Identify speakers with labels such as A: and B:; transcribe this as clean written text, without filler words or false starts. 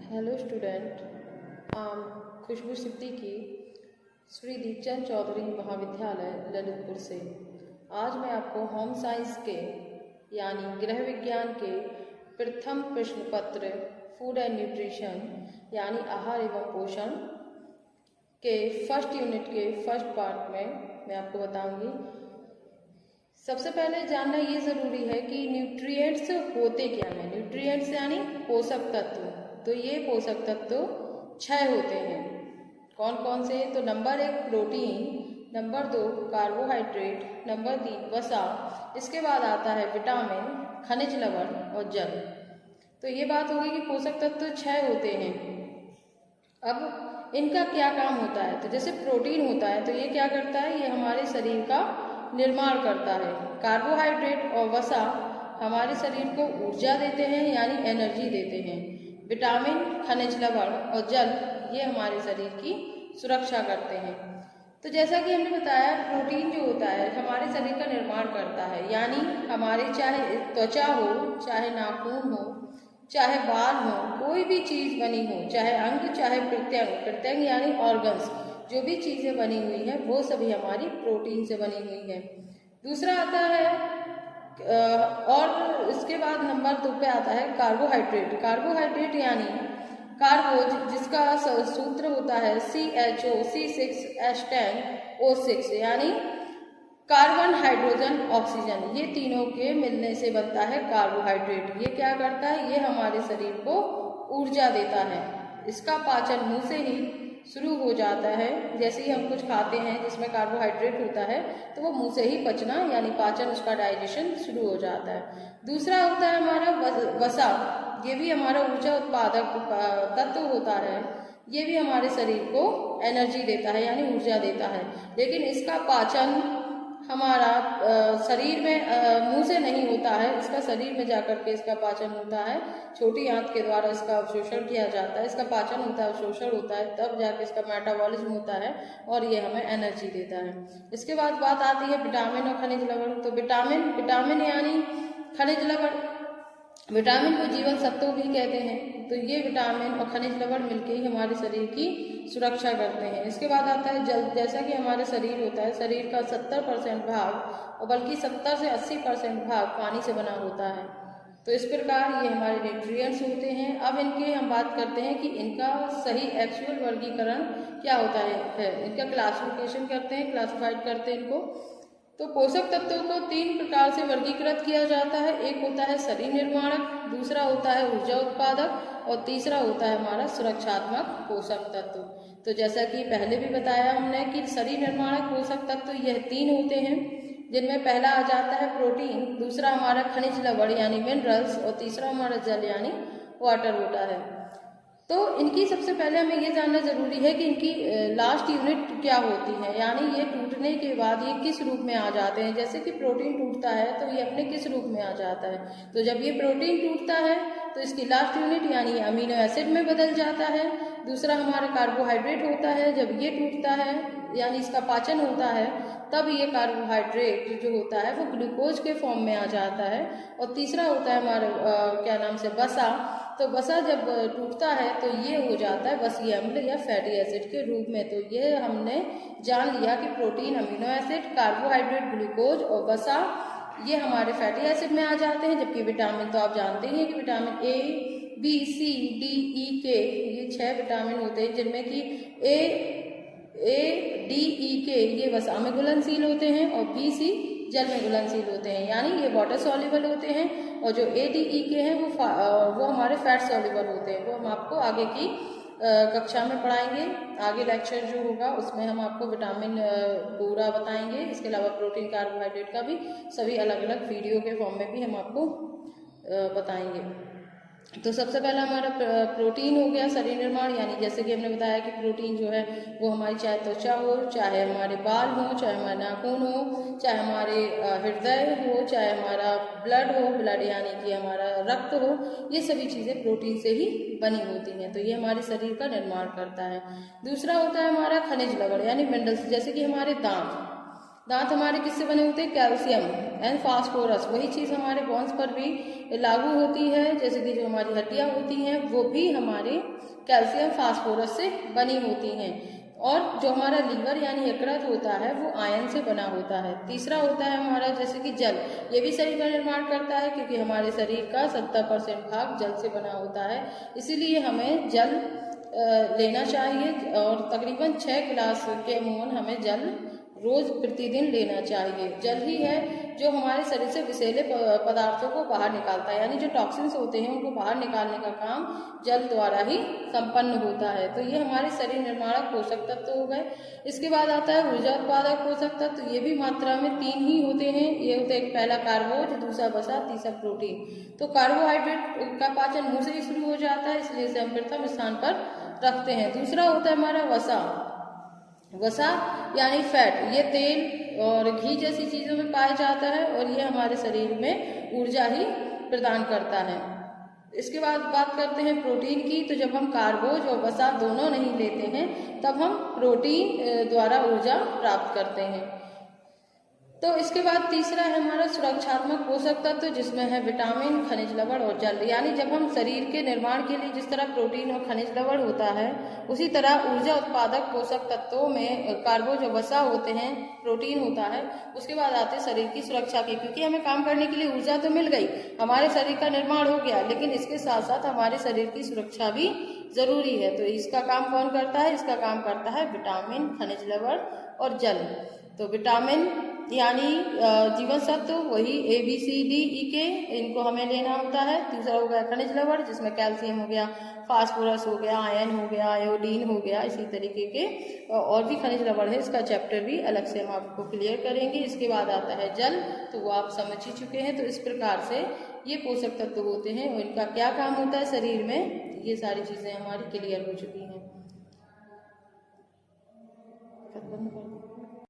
A: Hello student, खुशबू सिद्दीकी, श्री दीपचंद चौधरी महाविद्यालय ललितपुर से। आज मैं आपको होम साइंस के यानी गृह विज्ञान के प्रथम प्रश्न पत्र फूड एंड न्यूट्रिशन यानी आहार एवं पोषण के फर्स्ट यूनिट के फर्स्ट पार्ट में मैं आपको बताऊंगी। सबसे पहले जानना ये ज़रूरी है कि न्यूट्रिएंट्स होते क्या हैं। न्यूट्रिएंट्स यानी पोषक तत्व। तो ये पोषक तत्व 6 होते हैं। कौन कौन से? तो number 1 protein, number 2 carbohydrate, number 3 वसा, इसके बाद आता है विटामिन, खनिज लवण और जल। तो ये बात होगी कि पोषक तत्व 6 होते हैं। अब इनका क्या काम होता है? तो जैसे प्रोटीन होता है तो ये क्या करता है? ये हमारे शरीर का निर्माण करता है। कार्बोहाइड्रेट और वसा हमारे शरीर को ऊर्जा देते हैं यानी एनर्जी देते हैं। विटामिन, खनिज लवण और जल ये हमारे शरीर की सुरक्षा करते हैं। तो जैसा कि हमने बताया, प्रोटीन जो होता है हमारे शरीर का निर्माण करता है, यानी हमारे चाहे त्वचा हो, चाहे नाखून हो, चाहे बाल हो, कोई भी चीज़ बनी हो, चाहे अंग, चाहे प्रत्यंग यानी ऑर्गन्स, जो भी चीज़ें बनी हुई हैं वो सभी हमारी प्रोटीन से बनी हुई हैं। दूसरा आता है और इसके बाद नंबर 2 पे आता है कार्बोहाइड्रेट। कार्बोहाइड्रेट यानी कार्बो, जिसका सूत्र होता है CHO C6H10O6 यानी कार्बन, हाइड्रोजन, ऑक्सीजन, ये तीनों के मिलने से बनता है कार्बोहाइड्रेट। ये क्या करता है? ये हमारे शरीर को ऊर्जा देता है। इसका पाचन मुंह से ही शुरू हो जाता है। जैसे ही हम कुछ खाते हैं जिसमें कार्बोहाइड्रेट होता है तो वो मुंह से ही पचना यानी पाचन, उसका डाइजेशन शुरू हो जाता है। दूसरा होता है हमारा वसा। ये भी हमारा ऊर्जा उत्पादक तत्व होता है। ये भी हमारे शरीर को एनर्जी देता है यानी ऊर्जा देता है, लेकिन इसका पाचन हमारा शरीर में मुंह से नहीं होता है। इसका शरीर में जाकर के इसका पाचन होता है। छोटी आंत के द्वारा इसका अवशोषण किया जाता है। इसका पाचन होता है, अवशोषण होता है, तब जाके इसका मेटाबॉलिज्म होता है और ये हमें एनर्जी देता है। इसके बाद बात आती है विटामिन और खनिज लवण। तो विटामिन यानी खनिज लवण, विटामिन को जीवन सत्व भी कहते हैं। तो ये विटामिन और खनिज लवण मिलकर ही हमारे शरीर की सुरक्षा करते हैं। इसके बाद आता है जल। जैसा कि हमारा शरीर होता है, शरीर का 70% भाग और बल्कि 70 से 80% भाग पानी से बना होता है। तो इस प्रकार ये हमारे न्यूट्रिएंट्स होते हैं। अब इनके हम बात करते हैं कि इनका सही एक्चुअल वर्गीकरण क्या होता है। इनका क्लासिफिकेशन करते हैं, क्लासिफाइड करते हैं इनको। तो पोषक तत्वों को 3 प्रकार से वर्गीकृत किया जाता है। एक होता है शरीर निर्माणक, दूसरा होता है ऊर्जा उत्पादक और तीसरा होता है हमारा सुरक्षात्मक पोषक तत्व। तो जैसा कि पहले भी बताया हमने कि शरीर निर्माणक पोषक तत्व यह 3 होते हैं, जिनमें पहला आ जाता है प्रोटीन, दूसरा हमारा खनिज लवण यानी मिनरल्स और तीसरा हमारा जल यानी वाटर होता है। तो इनकी सबसे पहले हमें ये जानना जरूरी है कि इनकी लास्ट यूनिट क्या होती है, यानी ये टूटने के बाद ये किस रूप में आ जाते हैं। जैसे कि प्रोटीन टूटता है तो ये अपने किस रूप में आ जाता है। तो जब ये प्रोटीन टूटता है तो इसकी लास्ट यूनिट यानी अमीनो एसिड में बदल जाता है। दूसरा हमारा कार्बोहाइड्रेट होता है। जब ये टूटता है यानी इसका पाचन होता है तब ये कार्बोहाइड्रेट जो होता है वो ग्लूकोज के फॉर्म में आ जाता है। और तीसरा होता है हमारा वसा। तो वसा जब टूटता है तो ये हो जाता है वसीय अम्ल या फैटी एसिड के रूप में। तो ये हमने जान लिया कि protein, amino acid, carbohydrate, glucose और वसा ये हमारे फैटी एसिड में आ जाते हैं। जबकि विटामिन तो आप जानते ही हैं कि vitamin A, B, C, D, E, K ये 6 विटामिन होते हैं, जिनमें कि A, D, E, K ये वसा में घुलनशील होते हैं और B, C जल में घुलनशील होते हैं, यानी ये वाटर सॉल्युबल होते हैं। और जो A, D, E, K हैं वो हमारे फैट सॉल्युबल होते हैं। वो हम आपको आगे की कक्षा में पढ़ाएंगे। आगे लेक्चर जो होगा उसमें हम आपको विटामिन पूरा बताएंगे। इसके अलावा प्रोटीन, कार्बोहाइड्रेट का भी सभी अलग अलग वीडियो के फॉर्म में भी हम आपको बताएंगे। तो सबसे पहला हमारा प्रोटीन हो गया, शरीर निर्माण, यानी जैसे कि हमने बताया कि प्रोटीन जो है वो हमारी चाहे त्वचा हो, चाहे हमारे बाल हो, चाहे हमारे नाखून हो, चाहे हमारे हृदय हो, चाहे हमारा ब्लड हो, ब्लड यानी कि हमारा रक्त हो, ये सभी चीज़ें प्रोटीन से ही बनी होती हैं। तो ये हमारे शरीर का निर्माण करता है। दूसरा होता है हमारा खनिज लवण यानी मिनरल्स। जैसे कि हमारे दांत, दांत हमारे किससे बने होते हैं? Calcium and phosphorus. वही चीज़ हमारे बोन्स पर भी लागू होती है, जैसे कि जो हमारी हड्डियां होती हैं वो भी हमारे कैल्शियम फास्फोरस से बनी होती हैं। और जो हमारा लीवर यानी यकृत होता है वो आयरन से बना होता है। तीसरा होता है हमारा जैसे कि जल, ये भी शरीर का निर्माण करता है क्योंकि हमारे शरीर का 70% भाग जल से बना होता है, इसीलिए हमें जल लेना चाहिए और तकरीबन 6 गिलास के अमूमन हमें जल रोज प्रतिदिन लेना चाहिए। जल ही है जो हमारे शरीर से विषैले पदार्थों को बाहर निकालता है, यानी जो टॉक्सिन्स होते हैं उनको बाहर निकालने का काम जल द्वारा ही संपन्न होता है। तो ये हमारे शरीर निर्माणक पोषक तत्व हो गए। इसके बाद आता है ऊर्जा उत्पादक पोषक तत्व। ये भी मात्रा में 3 ही होते हैं। ये होते हैं पहला कार्बोज, दूसरा वसा, तीसरा प्रोटीन। तो कार्बोहाइड्रेट का पाचन मुंह से ही शुरू हो जाता है, इसलिए इसे हम प्रथम स्थान पर रखते हैं। दूसरा होता है हमारा वसा। वसा यानी फैट, ये तेल और घी जैसी चीज़ों में पाया जाता है और ये हमारे शरीर में ऊर्जा ही प्रदान करता है। इसके बाद बात करते हैं प्रोटीन की। तो जब हम कार्बोज और वसा दोनों नहीं लेते हैं तब हम प्रोटीन द्वारा ऊर्जा प्राप्त करते हैं। तो इसके बाद तीसरा है हमारा सुरक्षात्मक पोषक तत्व, जिसमें है विटामिन, खनिज लवण और जल। यानी जब हम शरीर के निर्माण के लिए जिस तरह प्रोटीन और खनिज लवण होता है, उसी तरह ऊर्जा उत्पादक पोषक तत्वों में कार्बोज और वसा होते हैं, प्रोटीन होता है। उसके बाद आते हैं शरीर की सुरक्षा की, क्योंकि हमें काम करने के लिए ऊर्जा तो मिल गई, हमारे शरीर का निर्माण हो गया, लेकिन इसके साथ साथ हमारे शरीर की सुरक्षा भी जरूरी है। तो इसका काम कौन करता है? इसका काम करता है विटामिन, खनिज लवण और जल। तो विटामिन यानी जीवन सत्व, वही ABCDE इनको हमें लेना होता है। दूसरा हो गया खनिज लवण, जिसमें कैल्शियम हो गया, फास्फोरस हो गया, आयरन हो गया, आयोडीन हो गया, इसी तरीके के और भी खनिज लवण है। इसका चैप्टर भी अलग से हम आपको क्लियर करेंगे। इसके बाद आता है जल, तो वो आप समझ ही चुके हैं। तो इस प्रकार से ये पोषक तत्व होते हैं और इनका क्या काम होता है शरीर में, ये सारी चीजें हमारी क्लियर हो चुकी हैं।